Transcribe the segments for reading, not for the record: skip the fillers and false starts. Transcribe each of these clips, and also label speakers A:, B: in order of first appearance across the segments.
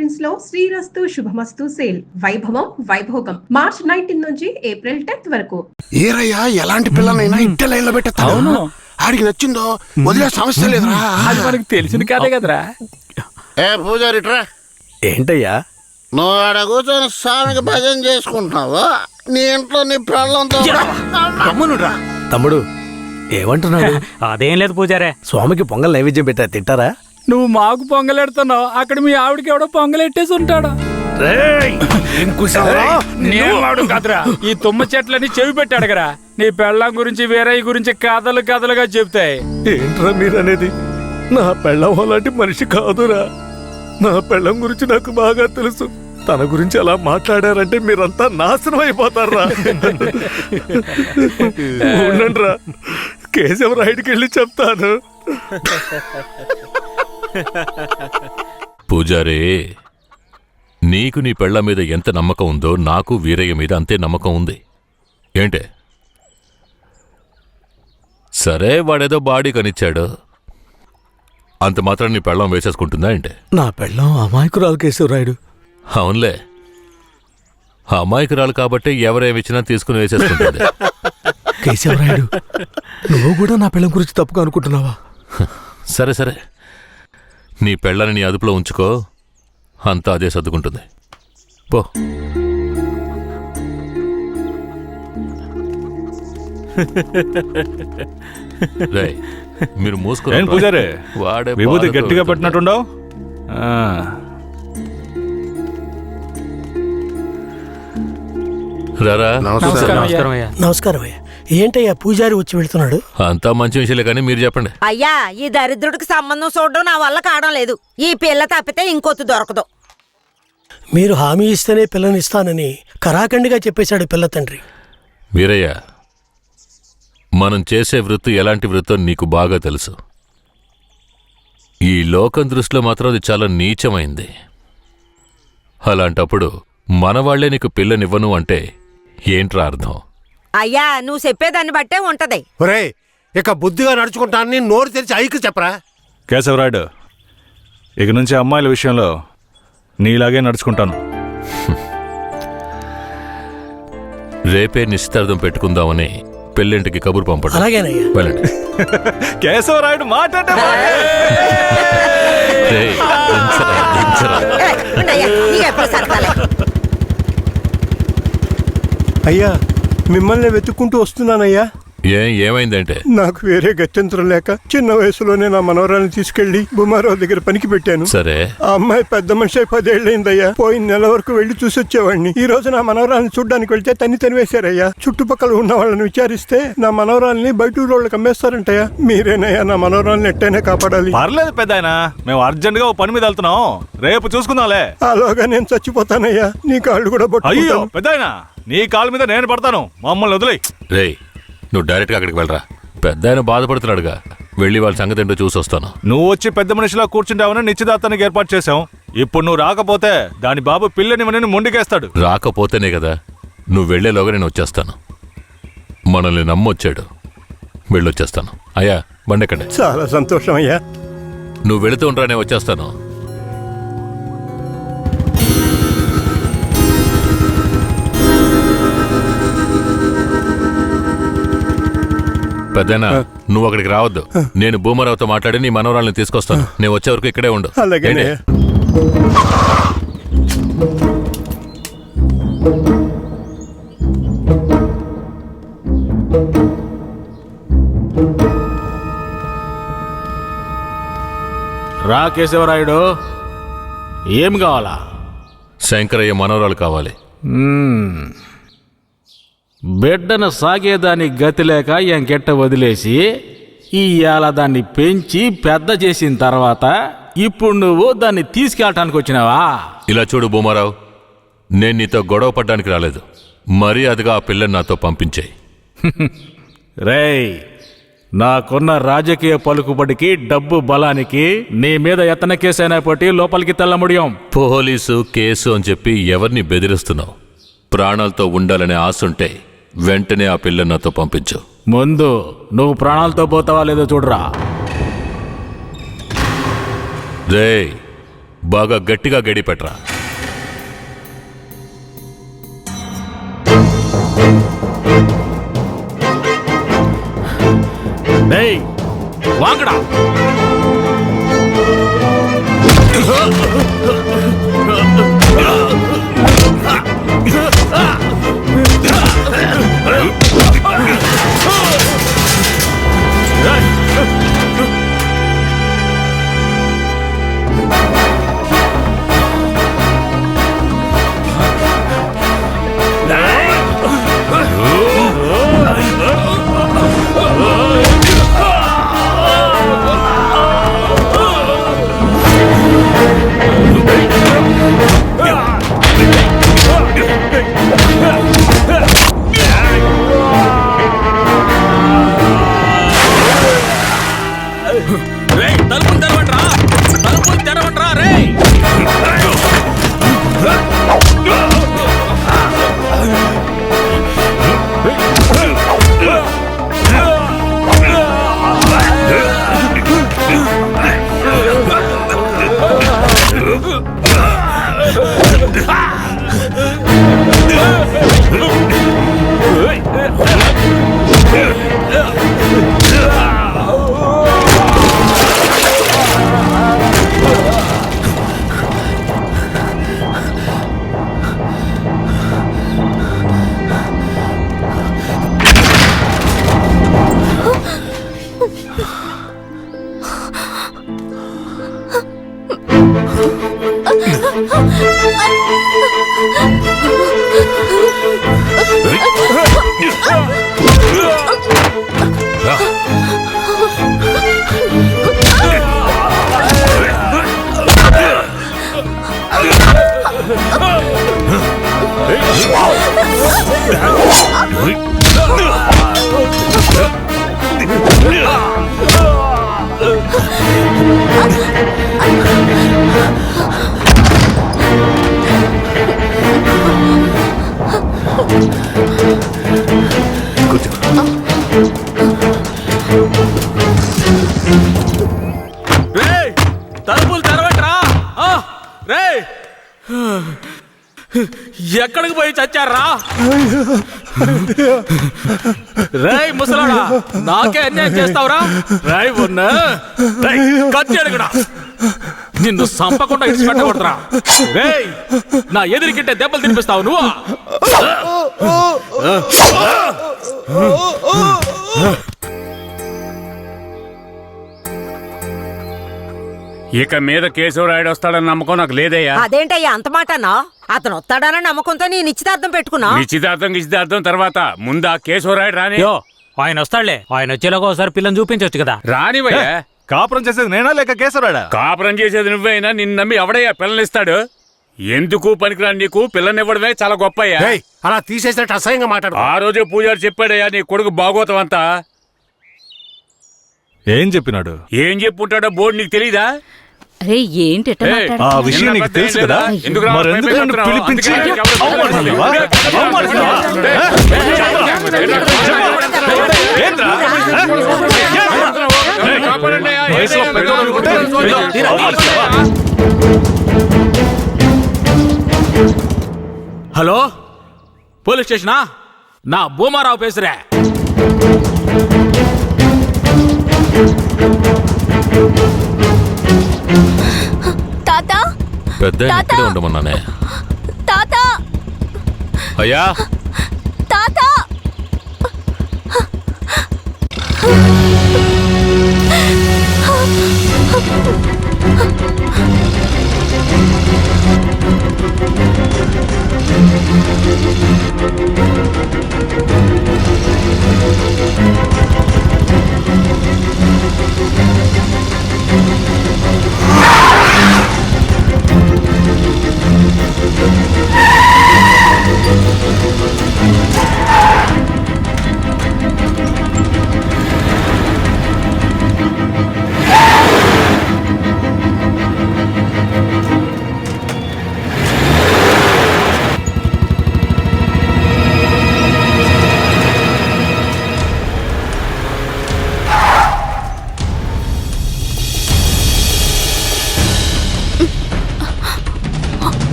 A: Prince లో శ్రీరస్తు శుభమస్తు sale వైభవం Vaibhogam March 19 నుంచి ఏప్రిల్ 10th వరకు.
B: ఏరయ్యా ఎలాంటి పిల్లలైనా ఇంటే లైన్ లో పెట్టేస్తాను. ఆడికి నచ్చిందో వదిలే సమస్య లేదురా.
C: అది మనకి తెలిసిన కదే కదరా.
B: ఏ పూజారిట్రా.
D: ఏంటయ్యా
B: నువ్వు ఆడ కూర్చొని స్వామికి భజన చేసుకుంటున్నావు, నీ ఇంట్లో నీ పిల్లలతో
D: తమ్మునురా. తమ్ముడు ఏమంటున్నాడు?
C: అదేం లేదు పూజారే.
D: స్వామికి పొంగల్ నైవేద్యం పెట్టా తింటారా?
C: నువ్వు మాకు పొంగలెడుతున్నావు, అక్కడ మీ ఆవిడకి ఎవడో పొంగలెట్టేసి ఉంటాడు. కదరా ఈ తుమ్మ చెట్లని చెవి పెట్టాడు కదా. నీ పెళ్ళం గురించి వేరే గురించి కథలు కథలుగా చెప్తాయి.
D: ఏంట్రా మీరనేది? నా పెళ్ళం అలాంటి మనిషి కాదురా. నా పెళ్ళం గురించి నాకు బాగా తెలుసు. తన గురించి అలా మాట్లాడారంటే మీరంతా నాశనం అయిపోతారా. ఉండండిరా, కేశవ రైడ్కి వెళ్ళి చెప్తాను.
E: పూజారే, నీకు నీ పెళ్ళ మీద ఎంత నమ్మకం ఉందో నాకు వీరయ్య మీద అంతే నమ్మకం ఉంది. ఏంటే? సరే, వాడేదో బాడీ కనిచ్చాడు, అంత మాత్రం నీ పెళ్ళం వేసేసుకుంటుందా ఏంటే?
D: నా పెళ్ళం అమాయకురాలు కేశవరాయుడు.
E: అవునులే, అమాయకురాలు కాబట్టి ఎవరేమిచ్చినా తీసుకుని వేసేసుకుంటుంది.
D: కేశవరాయుడు, నువ్వు కూడా నా పెళ్ళం గురించి తప్పుగా అనుకుంటున్నావా?
E: సరే సరే, నీ పెళ్ళని నీ అదుపులో ఉంచుకో, అంతా అదే సర్దుకుంటుంది. పో. రేయ్, మీరు మూసుకుని
F: పూజారే,
E: వాడే
F: విభూతి గట్టిగా పెట్టినట్టుండవు.
E: రారా.
G: నమస్కారం అయ్యా. ఏంటయ్యా పూజారి వచ్చి వెళ్తున్నాడు?
E: అంతా మంచి విషయాలే, కానీ మీరు చెప్పండి.
H: అయ్యా, ఈ దరిద్రుడికి సంబంధం చూడడం నా వల్ల కావడం లేదు. ఈ పిల్ల తప్పితే ఇంకొత్తు దొరకదు.
G: మీరు హామీ ఇస్తేనే పిల్లనిస్తానని కరాఖండిగా చెప్పేశాడు పిల్ల తండ్రి.
E: వీరయ్య, మనం చేసే వృత్తి ఎలాంటి వృత్తో నీకు బాగా తెలుసు. ఈ లోకం దృష్టిలో మాత్రం అది చాలా నీచమైంది. అలాంటప్పుడు మనవాళ్లే నీకు పిల్లనివ్వను అంటే ఏంట్రా అర్థం?
H: అయ్యా, నువ్వు చెప్పేదాన్ని బట్టే ఉంటది.
B: ఒరే, ఇక బుద్ధిగా నడుచుకుంటానని నోరు తెరిచి ఐకి చెప్పరా.
F: కేశవరాయుడు, ఇక నుంచి అమ్మాయిల విషయంలో నీలాగే నడుచుకుంటాను.
E: రేపే నిశ్చితార్థం పెట్టుకుందామని పెళ్ళింటికి కబురు పంపండి.
G: అలాగేనయ్యా.
E: వెళ్ళండి.
F: కేశవరాయుడు మాట్లాడే
E: రేయ్, దించరా, దించరా.
I: అయ్యా, మిమ్మల్ని వెతుక్కుంటూ వస్తున్నానయ్యా.
E: ఏమైందంటే?
I: నాకు వేరే గత్యంతరం లేక చిన్న వయసులోనే నా మనవరాన్ని తీసుకెళ్లి బుమారావు దగ్గర పనికి పెట్టాను.
E: సరే,
I: ఆ అమ్మాయి పెద్ద మనిషి 10 ఏళ్ళైందయ్యా. పోయిన నెల వరకు వెళ్లి చూసొచ్చేవాడిని. ఈ రోజు నా మనవరాన్ని చూడ్డానికి వెళ్తే తనివేశారయ్యా. చుట్టుపక్కల ఉన్న వాళ్ళని విచారిస్తే నా మనవరాల్ని బయట ఊళ్ళకి అమ్మేస్తారంటయ్యా. మీరేనయ్యా నా మనవరాల్ని ఎట్టైనా కాపాడాలి.
F: పర్లేదు పెద్దాయనా, మేము అర్జెంట్ గా ఓ పని మీద వెళ్తున్నాం, రేపు చూసుకుందాంలే.
I: అలాగా నేను చచ్చిపోతానయ్యా. నీ కాళ్ళు కూడా
F: అయ్యో పెద్దాయనా, నీ కాళ్ళ మీద నేను పడతాను, మమ్మల్ని వదిలేయ్.
E: రేయ్, నువ్వు డైరెక్ట్గా అక్కడికి వెళ్ళరా. పెద్ద ఆయన బాధపడుతున్నాడుగా, వెళ్ళి వాళ్ళ సంగతి ఏంటో చూసి వస్తాను.
F: నువ్వు వచ్చి పెద్ద మనిషిలా కూర్చుంటావని నిశ్చితార్థానికి ఏర్పాటు చేశాం. ఇప్పుడు నువ్వు రాకపోతే దాని బాబు పిల్లని ముందుకేస్తాడు.
E: రాకపోతేనే కదా, నువ్వు వెళ్లేలోగా నేను వచ్చేస్తాను. మనల్ని నమ్మొచ్చాడు, వెళ్ళొచ్చేస్తాను. అయ్యా, బండెక్కండి.
I: చాలా సంతోషం అయ్యా.
E: నువ్వు వెళుతూ ఉంటా, నేను వచ్చేస్తాను. పెద్దనా, నువ్వు అక్కడికి రావద్దు. నేను భూమరావుతో మాట్లాడి నీ మనవరాల్ని తీసుకొస్తాను. నేను వచ్చే వరకు ఇక్కడే ఉండు.
I: అలాగే.
F: రా కేశవరాయుడు, ఏం కావాలా?
E: శంకరయ్య మనవరాలు కావాలి.
J: బిడ్డను సాగేదాన్ని గతి లేక ఎంకెట్ట వదిలేసి ఇవాళ దాన్ని పెంచి పెద్ద చేసిన తర్వాత ఇప్పుడు నువ్వు దాన్ని తీసుకెళ్ళటానికి వచ్చినావా?
E: ఇలా చూడు భూమారావు, నేను నీతో గొడవ పడ్డానికి రాలేదు. మర్యాదగా ఆ పిల్లని నాతో పంపించేయి.
J: రేయ్, నాకున్న రాజకీయ పలుకుబడికి డబ్బు బలానికి నీ మీద ఎత్తన కేసైనా పట్టి లోపలికి తెల్లముడియం.
E: పోలీసు కేసు అని చెప్పి ఎవరిని బెదిరిస్తున్నావు? ప్రాణాలతో ఉండాలనే ఆశుంటే వెంటనే ఆ పిల్లని నాతో పంపించు.
J: ముందు నువ్వు ప్రాణాలతో పోతావా లేదో చూడరా.
E: రేయ్, బాగా గట్టిగా గడిపెట్రా.
J: వాంగడా తలుపులు తెరవట్రా. ఎక్కడికి పోయి చచ్చారా? రేయ్ ముసలాడా, నాకే అన్యాయం చేస్తావురా? రాయ్ ఉన్న కత్తి అడుగుడా, నిన్ను సంపకుండా ఇచ్చి పెట్టకూడదురా. రేయ్, నా ఎదురికింటే దెబ్బలు తినిపిస్తావు నువ్వు.
C: ఇక మీద కేశవరాయుడు వస్తాడని నమ్మకం నాకు లేదయ్యా.
H: అదేంటయ్యా అంత మాట అన్నా? అతను వస్తాడన్న నమ్మకంతో నీ నిశ్చితార్థం పెట్టుకున్నా.
C: నిశ్చితార్థం తర్వాత ముందు ఆ కేశవరాయుడు రాని.
J: ఆయన వస్తాడులే, ఆయన వచ్చేలాగా ఒకసారి పిల్లని చూపించవచ్చు కదా.
C: రానివయ్యా.
F: కాపురం చేసేది నేనా లేక కేశవరాడా?
C: కాపురం చేసేది నువ్వైనా నిన్ను నమ్మి ఎవడయ్యా పిల్లనిస్తాడు? ఎందుకు పనికిరా నీకు పిల్లనివ్వడమే చాలా గొప్పయ్యా.
B: అలా తీసేసినట్టు అసహ్యంగా మాట్లాడు.
C: ఆ రోజే పూజారి చెప్పాడయ్యా నీ కొడుకు భాగవతం అంతా.
F: ఏం చెప్పినాడు?
C: ఏం చెప్పుంటాడో బోర్డు నీకు తెలీదా?
K: అరే ఏంటి
F: ఆ విషయం నీకు తెలుసు కదా, మరెందుకు నన్ను పిలిపించి అవమానిస్తావా?
J: Hello, police స్టేషనా? నా భూమారావు పేసురే.
K: తాత,
E: పెద్ద ఇక్కడే ఉండమన్నానే.
K: తాత,
E: అయ్యా
K: తాత.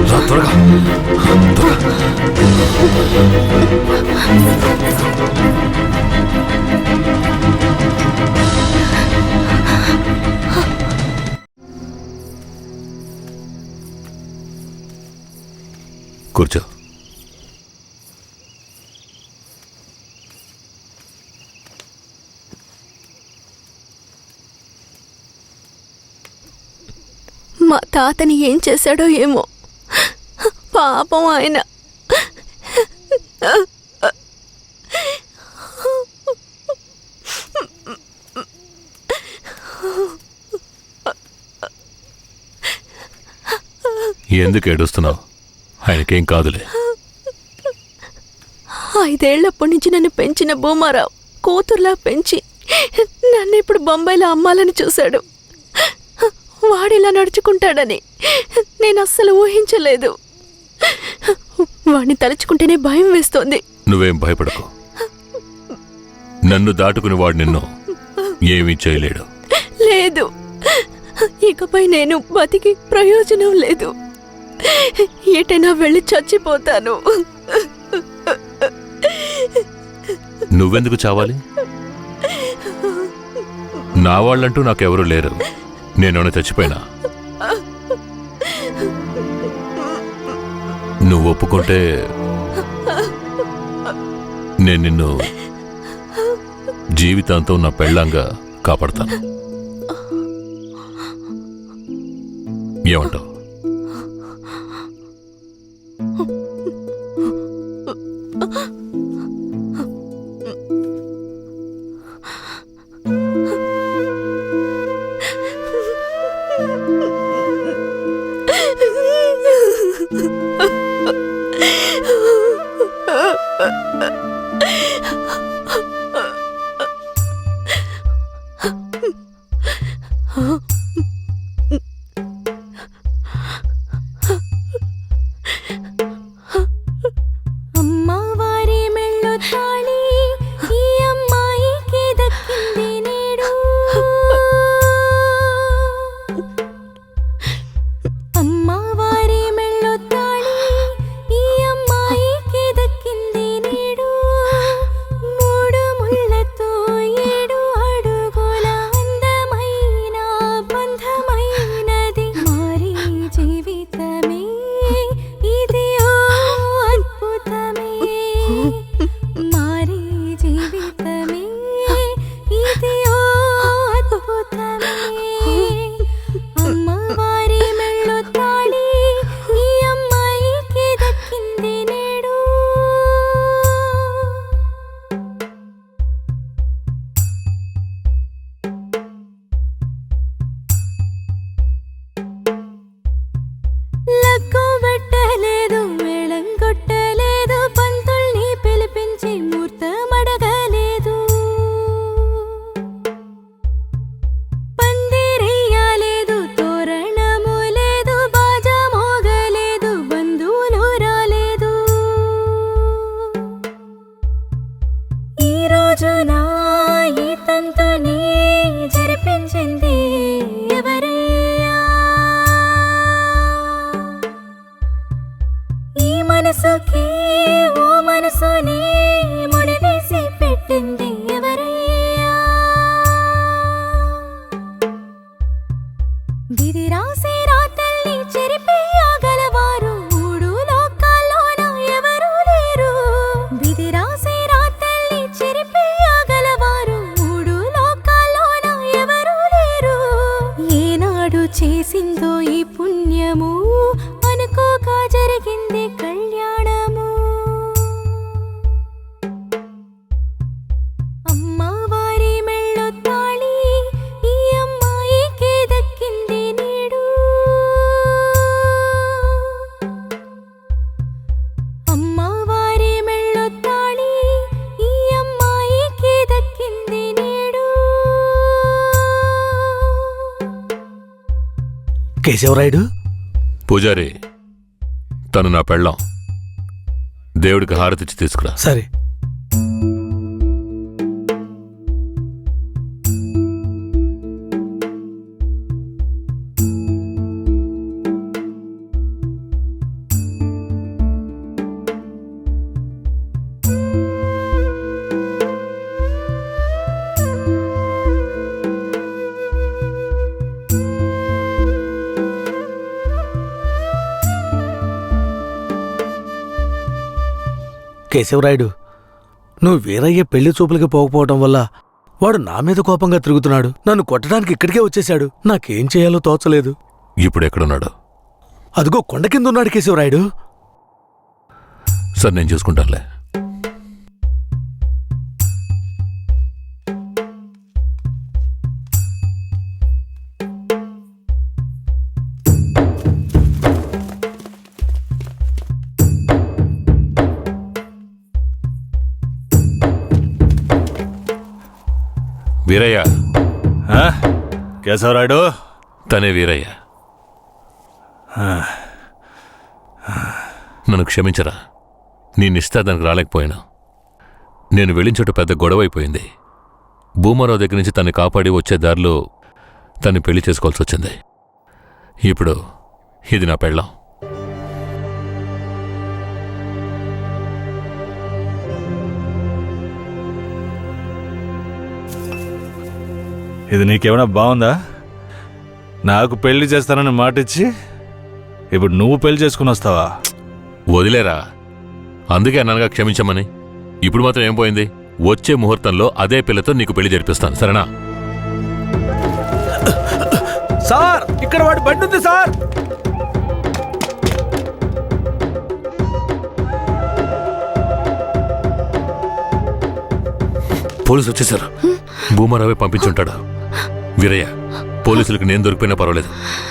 E: రా, త్వరగా త్వరగా. కూర్చో.
K: మా తాతని ఏం చేశాడో ఏమో, పాపం ఆయన.
E: ఎందుకు ఏడుస్తున్నావు? ఆయనకేం కాదులే.
K: 5 ఏళ్లప్పటి నుంచి నన్ను పెంచిన భూమారావు కూతుర్లా పెంచి నన్ను ఇప్పుడు బొంబాయిలో అమ్మాలని చూశాడు. వాడిలా నడుచుకుంటాడని నేను అస్సలు ఊహించలేదు. వాడిని తలుచుకుంటేనే భయం వేస్తోంది.
E: నువ్వేం భయపడకు. నన్ను దాటుకుని వాడు నిన్ను ఏమీ చేయలేడు.
K: లేదు, ఇకపై నేను బతికి ప్రయోజనం లేదు. ఎటైనా వెళ్ళి చచ్చిపోతాను.
E: నువ్వెందుకు చావాలి? నా వాళ్ళంటూ నాకెవరూ లేరు. నేను చచ్చిపోయినా నువ్వు ఒప్పుకుంటే నేను నిన్ను జీవితాంతం నా పెళ్ళంగా కాపాడతాను. ఏమంటావు?
K: అమ్మవారి మెళ్ళు తాళి ఈ అమ్మాయికి దక్కింది నేడు. అమ్మవారి మెళ్ళు తాళి ఈ అమ్మాయికి దక్కింది నేడు. 3 ముళ్ళతో 7 అడుగుల అందమైన బంధమైనది మారి జీవితమే. ఇది ఓ అద్భుతమే, మారి జీవితమే. ఇది ఓ అద్భుతమే. అమ్మవారి మెళ్ళు తాళి ఈ అమ్మాయికి దక్కింది నేడు. లక్కు పెట్టలేదు, మేళం కొట్టలేదు, పంతుల్ని పిలిపించి ముహూర్తమడగలేదు. పందిరెయ్యలేదు, తోరణము లేదు, బాజా మోగలేదు, బంధువులు రాలేదు. ఈ రోజున ఈ తంతుని జరిపించింది ఎవరయ్యా? ఈ మనసుకి ఓ మనసుని ముడివేసి పెట్టింది ఎవరయ్యా? విధి రాసి రాతల్ని చెరిపేయగలవారు 3 లోకాల్లోన ఎవరూ లేరు. విధి రాసి రాతల్ని చెరిపేయగలవారు 3 లోకాల్లోన ఎవరూ లేరు. ఏనాడు చేసిందో ఈ పుణ్యము, అనుకోక జరిగింది కళ్యాణము.
G: కేశవరాయుడు
E: పూజారి, తను నా పెళ్ళాం. దేవుడికి హారతిచ్చి తీసుకురా.
G: సరే. కేశవరాయుడు, నువ్వు వీరయ్య పెళ్లి చూపులకి పోకపోవటం వల్ల వాడు నా మీద కోపంగా తిరుగుతున్నాడు. నన్ను కొట్టడానికి ఇక్కడికే వచ్చేశాడు. నాకేం చేయాలో తోచలేదు.
E: ఇప్పుడు ఎక్కడున్నాడు?
G: అదిగో కొండ కింద ఉన్నాడు కేశవరాయుడు.
E: సరే, నేను చూసుకుంటానులే. వీరయ్య.
F: కేశవరాయుడు?
E: తనే వీరయ్య. నన్ను క్షమించరా. నీ నిశ్చితార్థానికి రాలేకపోయాను. నేను వెళ్ళిన చోట పెద్ద గొడవ అయిపోయింది. భూమారావు దగ్గర నుంచి తన్ని కాపాడి వచ్చే దారిలో తన్ని పెళ్లి చేసుకోవాల్సి వచ్చింది. ఇప్పుడు ఇది నా పెళ్ళాం.
F: ఇది నీకేమైనా బాగుందా? నాకు పెళ్లి చేస్తానని మాటిచ్చి ఇప్పుడు నువ్వు పెళ్లి చేసుకుని వస్తావా?
E: వదిలేరా. అందుకే అన్నానుగా క్షమించమని. ఇప్పుడు మాత్రం ఏం పోయింది? వచ్చే ముహూర్తంలో అదే పిల్లతో నీకు పెళ్లి జరిపిస్తాను, సరేనా?
J: సార్, ఇక్కడ వాడి బండి ఉంది సార్.
E: పోలీసులు వచ్చేశారు. భూమారావే పంపించుంటాడు. వీరయ్య, పోలీసులకు నేను దొరికిపోయినా పర్వాలేదు.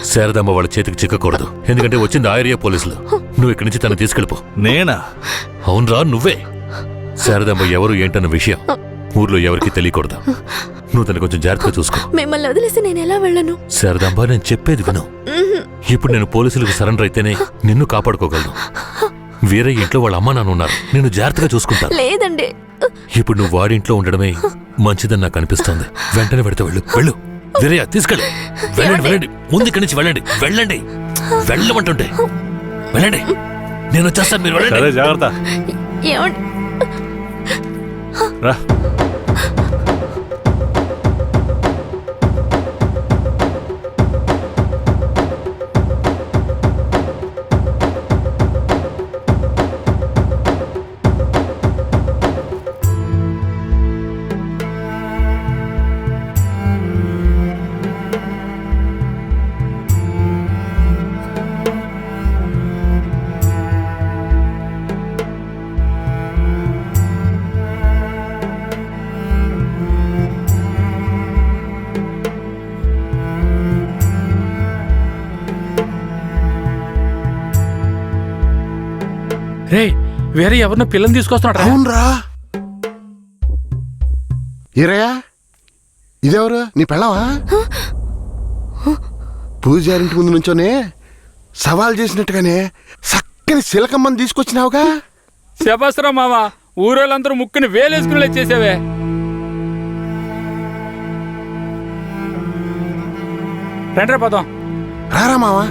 E: శారదామ్మ వాళ్ళ చేతికి చిక్కకూడదు. ఎందుకంటే వచ్చింది ఆ ఏరియా పోలీసులు. నువ్వు ఇక్కడి నుంచి తను తీసుకెళ్ళిపో.
F: నేనా?
E: అవునరా, నువ్వే. శారదామ్మ ఎవరు ఏంటన్న విషయం ఊర్లో ఎవరికీ తెలియకూడదు. నువ్వు తను కొంచెం జాగ్రత్తగా చూసుకో.
K: మిమ్మల్ని వదిలేసి నేను ఎలా వెళ్ళను?
E: శారదాంబ, నేను చెప్పేది విను. ఇప్పుడు నేను పోలీసులకు సరెండర్ అయితేనే నిన్ను కాపాడుకోగలను. వీరయ్య ఇంట్లో వాళ్ళ అమ్మ నాన్న ఉన్నారు. నేను జాగ్రత్తగా చూసుకుంటాను.
K: లేదండి,
E: ఇప్పుడు నువ్వు వాడింట్లో ఉండడమే మంచిదని నాకు అనిపిస్తోంది. వెంటనే పెడితే వెళ్ళు. వెళ్ళు వీరయ్య, తీసుకెళ్ళు. వెళ్ళండి, వెళ్ళండి. ముందు ఇక్కడి నుంచి వెళ్ళండి. వెళ్ళండి, వెళ్ళమంటుంటే వెళ్ళండి. నేను వచ్చేస్తాను, మీరు వెళ్ళండి.
F: సరే, జాగ్రత్త.
K: ఏమండి?
F: రా.
C: రే, వేరే ఎవరినో పిల్లని తీసుకొస్తున్నాడు.
B: అవునరా. ఈరయ్యా, ఇదెవరు? నీ పెళ్ళవా? పూజారింటి ముందు నుంచోనే సవాల్ చేసినట్టుగానే చక్కని శిలకమ్మని తీసుకొచ్చినావుగా.
C: శబాస్రా మామ, ఊరోళ్ళందరూ ముక్కుని వేలేసుకుని చేసావే. రండ్రా పదం.
B: రారా మావా.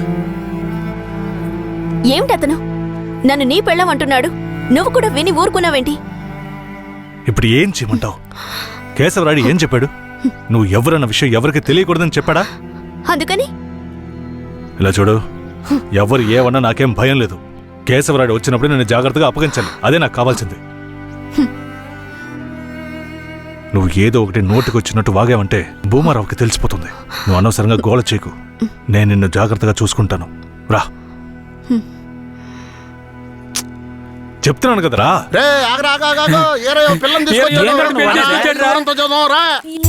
K: ఏమిటతను నన్ను నీ పెళ్ళమంటున్నాడు? నువ్వు కూడా విని ఊరుకున్నావేంటి?
F: ఇప్పుడు ఏం చేయమంటావు? కేశవరాయుడు ఏం చెప్పాడు? నువ్వు ఎవరన్న విషయం ఎవరికి తెలియకూడదని చెప్పాడా?
K: అందుకని
F: ఇలా చూడు, ఎవరు ఏమన్నా నాకేం భయం లేదు. కేశవరాయుడు వచ్చినప్పుడు నేను జాగ్రత్తగా అప్పగించాలి. అదే నాకు కావాల్సింది. నువ్వు ఏదో ఒకటి నోటికి వచ్చినట్టు వాగావంటే భూమారావుకి తెలిసిపోతుంది. నువ్వు అనవసరంగా గోల చేయకు. నేను నిన్ను జాగ్రత్తగా చూసుకుంటాను. రా, చెప్తున్నాను కదరా.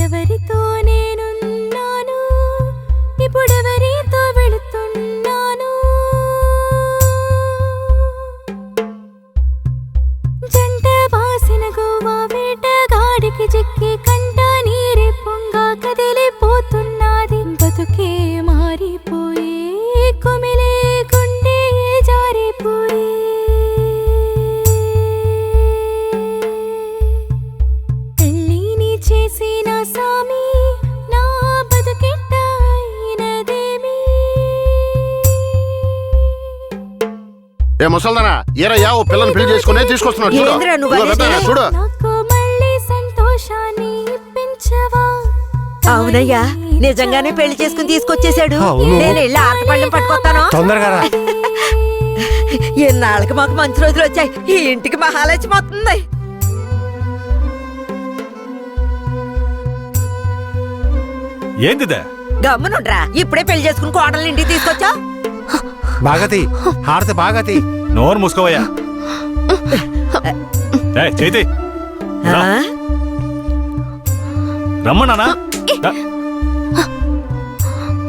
K: ఎవరితో నేనున్నాను, ఇప్పుడెవరితో వెళుతున్నాను? జంట బాసిన గోవా వేటగాడికి చిక్కి కంట నీరే పొంగ కదిలిపోతున్నది. బతుకే మారిపోయే
B: ఏ ముసల్దానా ఏరయ్యా ఓ పిల్లని పెళ్లి చేసుకునే తీసుకొస్తున్నాడు చూడు.
H: ఏందిరా నువ్వు
B: ఇదిగో
H: అనేది?
B: పెద్దయ్య, చూడు
H: అవునయ్యా నిజంగానే పెళ్లి చేసుకుని తీసుకొచ్చేసాడు. నేను వెళ్ళి ఆటపళ్ళం పట్టుకొస్తాను.
I: తొందరగా రా.
H: ఎన్నాళ్ళకి మాకు మంచి రోజులు వచ్చాయి. ఈ ఇంటికి మహాలక్ష్మి వస్తుంది.
F: ఏందిదే?
H: గమ్మునుండ్రా, ఇప్పుడే పెళ్లి చేసుకుని కోడలు ఇంటికి తీసుకొచ్చా.
I: బాగతి హారతి బాగతి.
F: నోరు మూసుకోవయ్యా. చేతి రమ్మన్నానా?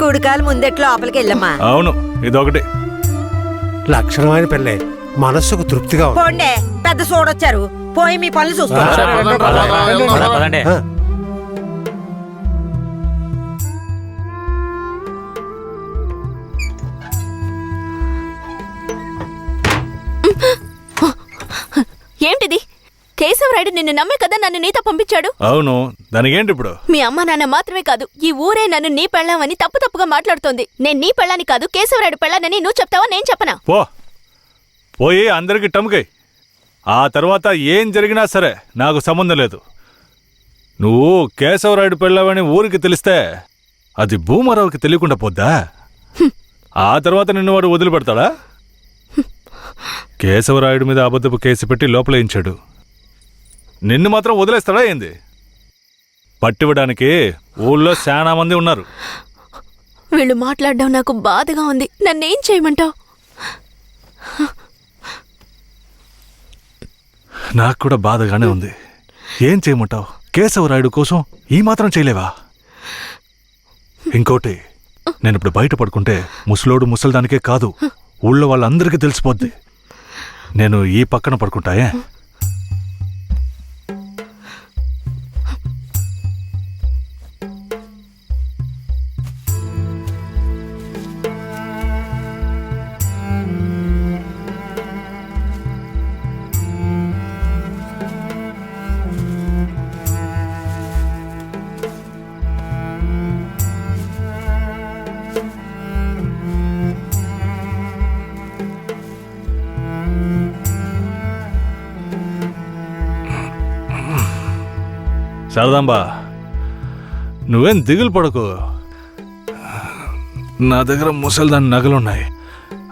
H: కుడికాలు ముందెట్లు లోపలికి వెళ్ళమ్మా.
F: అవును, ఇదొకటి
I: లక్షణమైన పెళ్ళే, మనస్సుకు తృప్తిగా ఉంది.
H: పోండే, పెద్ద సోడొచ్చారు. పోయి మీ పనులు చూసుకోండి.
K: ఏంటిది? కేశవరాయుడు నిన్ను నమ్మే కదా నన్ను నీతో పంపించాడు.
F: అవును, దానికేంటి ఇప్పుడు?
K: మీ అమ్మ నాన్న మాత్రమే కాదు, ఈ ఊరే నన్ను నీ పెళ్ళామని తప్పుగా మాట్లాడుతోంది. నేను నీ పెళ్ళాని కాదు, కేశవరాయుడు పెళ్ళానని నువ్వు చెప్తావా, నేను చెప్పనా?
F: పోయి అందరికి టముకై. ఆ తర్వాత ఏం జరిగినా సరే నాకు సంబంధం లేదు. నువ్వు కేశవరాయుడు పెళ్ళావని ఊరికి తెలిస్తే అది భూమారావుకి తెలియకుండా పోద్దా? ఆ తర్వాత నిన్ను వాడు వదిలిపెడతాడా? కేశవరాయుడు మీద అబద్ధపు కేసు పెట్టి లోపలేయించాడు. నిన్ను మాత్రం వదిలేస్తాడా ఏంది? పట్టివ్వడానికి ఊళ్ళో చాలా మంది ఉన్నారు.
K: వీళ్ళు మాట్లాడడం నాకు బాధగా ఉంది. నన్నేం చేయమంటావు?
F: నాకు కూడా బాధగానే ఉంది. ఏం చేయమంటావు? కేశవరాయుడు కోసం ఈ మాత్రం చేయలేవా? ఇంకోటి, నేను ఇప్పుడు బయట పడుకుంటే ముసలోడు ముసలిదానికే కాదు, ఊళ్ళో వాళ్ళందరికీ తెలిసిపోద్ది. నేను ఈ పక్కన పడుకుంటాయే. శారదాంబా, నువ్వేం దిగులు పడకు. నా దగ్గర ముసలిదాని నగలున్నాయి.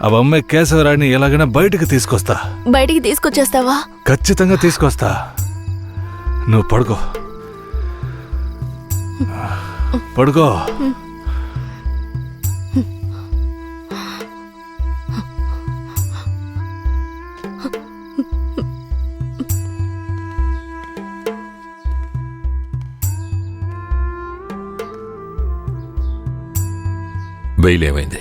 F: అవమ్మే కేశవరాయుడిని ఎలాగైనా బయటికి తీసుకొస్తా.
K: బయటికి తీసుకొచ్చేస్తావా?
F: ఖచ్చితంగా తీసుకొస్తా. నువ్వు పడుకో, పడుకో.
E: బెయిల్ ఏమైంది?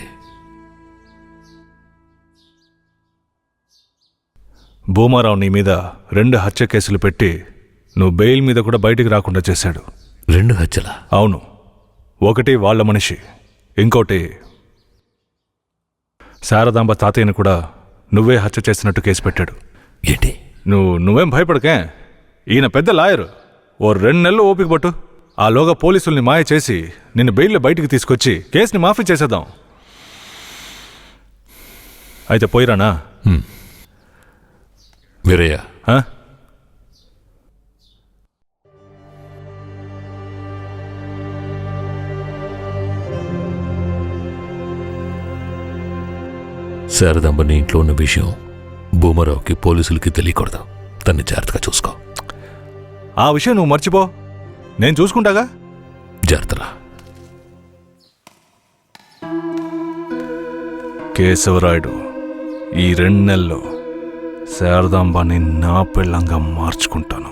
F: భూమారావు నీ మీద 2 హత్య కేసులు పెట్టి నువ్వు బెయిల్ మీద కూడా బయటికి రాకుండా చేశాడు.
E: 2 హత్యలా?
F: అవును. ఒకటి వాళ్ళ మనిషి, ఇంకోటి శారదాంబ తాతయ్యను కూడా నువ్వే హత్య చేసినట్టు కేసు పెట్టాడు.
E: ఏంటి?
F: నువ్వేం భయపడకే. ఈయన పెద్ద లాయరు. ఓ 2 నెలలు ఓపిక పట్టు. ఆలోగా పోలీసుల్ని మాయ చేసి నిన్ను బెయిల్లో బయటికి తీసుకొచ్చి కేసుని మాఫీ చేసేద్దాం. అయితే పోయిరానా?
E: వీరయ్య, శారదాంబ నీ ఇంట్లో ఉన్న విషయం భూమారావుకి పోలీసులకి తెలియకూడదు. తన్ని జాగ్రత్తగా చూసుకో.
F: ఆ విషయం నువ్వు మర్చిపో, నేను చూసుకుంటాగా.
E: జాగ్రత్తలా.
F: కేశవరాయుడు, ఈ 2 నెలల్లో శారదాంబాని నా పెళ్ళంగా మార్చుకుంటాను.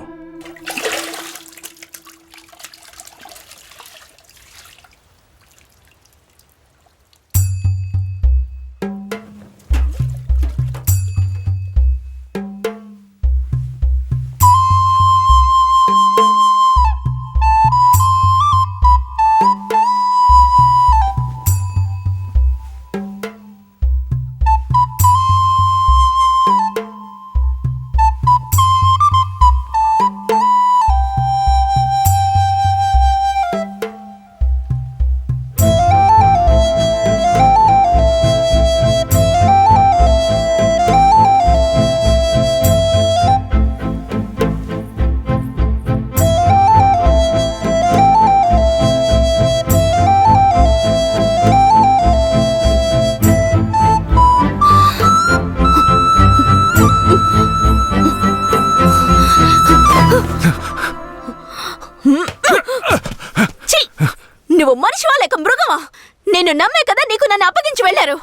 K: నిన్ను నమ్మే కదా నీకు నన్ను అప్పగించి వెళ్ళారు.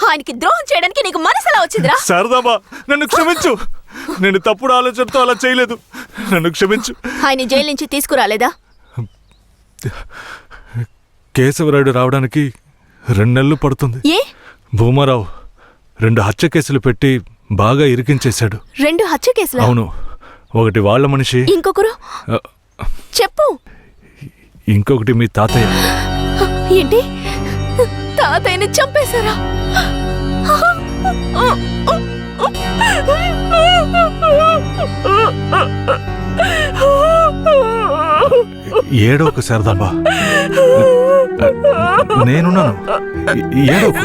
K: ఆయనకి ద్రోహం చేయడానికి నీకు మనసులా వచ్చిందిరా?
F: శారదాంబా, నన్ను క్షమించు. నేను తప్పుడు ఆలోచనతో అలా చేయలేదు. నన్ను క్షమించు.
K: ఆయన జైలు నుంచి తీసుకురాలేదా?
F: కేశవరాయుడు రావడానికి 2 నెలలు పడుతుంది.
K: ఏ?
F: భూమారావు 2 హత్య కేసులు పెట్టి బాగా ఇరికించేశాడు.
K: 2 హత్య కేసులా?
F: అవును. ఒకటి వాళ్ళ మనిషి,
K: ఇంకొకరు చెప్పు.
F: ఇంకొకటి మీ తాతయ్య.
K: ఏంటి? తాతయ్యని చంపేశారా?
F: ఏడోకు శారదాంబా, నేనున్నాను. ఏడోకు.